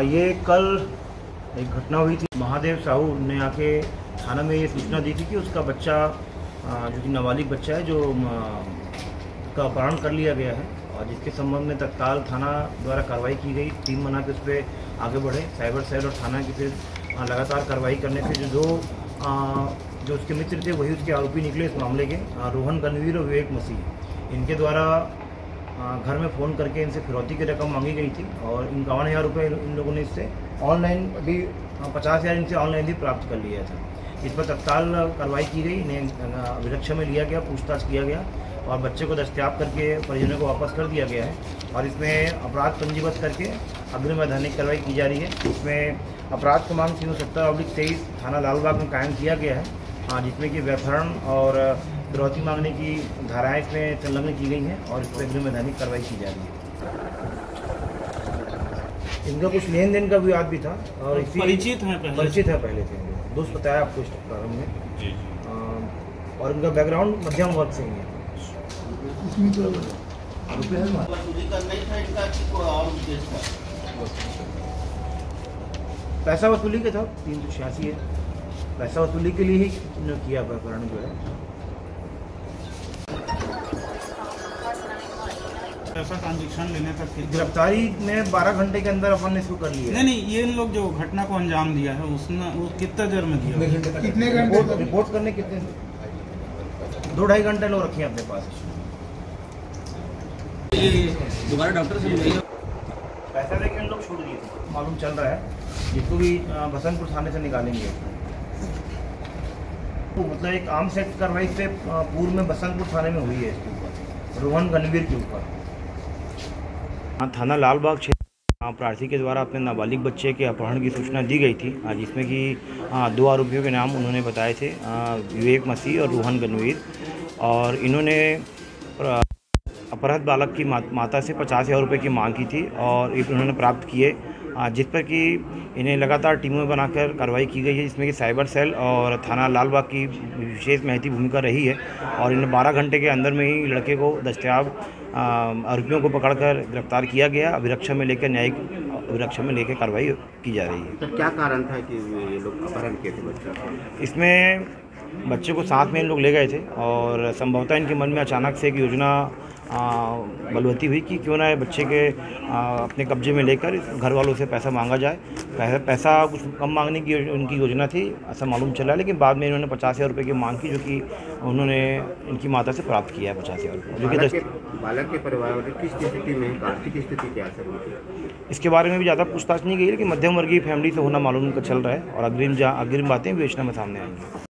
ये कल एक घटना हुई थी। महादेव साहू ने आके थाना में ये सूचना दी थी कि उसका बच्चा जो कि नाबालिग बच्चा है जो का अपहरण कर लिया गया है, और जिसके संबंध में तत्काल थाना द्वारा कार्रवाई की गई। टीम बना के उस पर आगे बढ़े। साइबर सेल और थाना की फिर लगातार कार्रवाई करने से जो उसके मित्र थे वही उसके आरोपी निकले इस मामले के, रोहन गणवीर और विवेक मसीह। इनके द्वारा घर में फ़ोन करके इनसे फिरौती की रकम मांगी गई थी और 51,000 रुपये इन लोगों ने इससे ऑनलाइन भी 50,000 इनसे ऑनलाइन भी प्राप्त कर लिया था। इस पर तत्काल कार्रवाई की गई, इन्हें अभिरक्षा में लिया गया, पूछताछ किया गया और बच्चे को दस्तयाब करके परिजनों को वापस कर दिया गया है। और इसमें अपराध पंजीबद्ध करके अग्रिम वैधानिक कार्रवाई की जा रही है। इसमें अपराध क्रमांक 370/23 थाना लालबाग में कायम किया गया है, जिसमें कि व्यभिचारण और फिरौती मांगने की धाराएं इसमें संलग्न की गई हैं और इस पर अग्रिम वैधानिक कार्रवाई की जा रही है। इनका कुछ लेन देन का विवाद भी था और इसी परिचित है पहले से, दोस्त बताया आपको प्रारंभ में। और इनका बैकग्राउंड मध्यम वर्ग से ही है। पैसा वसूली के था 386 है, पैसा वसूली के लिए ही किया प्रकरण जो है। पैसा ट्रांजेक्शन लेने तक गिरफ्तारी में 12 घंटे के अंदर अपन ने इसको कर लिया। नहीं, ये लोग जो घटना को अंजाम दिया है उसने वो कितना देर में दिया? कितने घंटे रिपोर्ट करने कितने 2-2.5 घंटे लोग रखे हैं अपने पास। दोबारा डॉक्टर से पैसा लेके लोग छूट दिए थे, मालूम चल रहा है। जिसको भी बसंतपुर थाने से निकालेंगे तो मतलब एक आम सेट कार्रवाई से पूर्व में बसंतपुर थाने में हुई है इसके ऊपर, रोहन गणवीर के ऊपर। थाना लालबाग क्षेत्र प्रार्थी के द्वारा अपने नाबालिग बच्चे के अपहरण की सूचना दी गई थी, जिसमें कि 2 आरोपियों के नाम उन्होंने बताए थे, विवेक मसीह और रोहन गणवीर। और इन्होंने अपहृत बालक की माता से 50,000 रुपये की मांग की थी और इन्होंने प्राप्त किए, जिस पर कि इन्हें लगातार टीमों बनाकर कार्रवाई की गई है, जिसमें कि साइबर सेल और थाना लालबाग की विशेष महती भूमिका रही है। और इन्हें 12 घंटे के अंदर में ही लड़के को दस्तयाब आरोपियों को पकड़कर गिरफ्तार किया गया। अभिरक्षा में लेकर न्यायिक अभिरक्षा में लेकर कार्रवाई की जा रही है। तो क्या कारण था कि ये लोग अपहरण किए थे बच्चा को? इसमें बच्चे को साथ में इन लोग ले गए थे और संभवतः इनके मन में अचानक से एक योजना बलवती हुई कि क्यों ना बच्चे के अपने कब्जे में लेकर घर वालों से पैसा मांगा जाए। पैसा कुछ कम मांगने की उनकी योजना थी, ऐसा मालूम चला। लेकिन बाद में इन्होंने 50,000 रुपये की मांग की, जो कि उन्होंने इनकी माता से प्राप्त किया है 50,000 रुपये, जो कि बालक के परिवार वाले किस स्थिति में, आर्थिक स्थिति क्या है? इसके बारे में भी ज़्यादा पूछताछ नहीं गई, लेकिन मध्यम वर्गीय फैमिली से होना मालूम चल रहा है और अग्रिम बातें विवेचना में सामने आएंगी।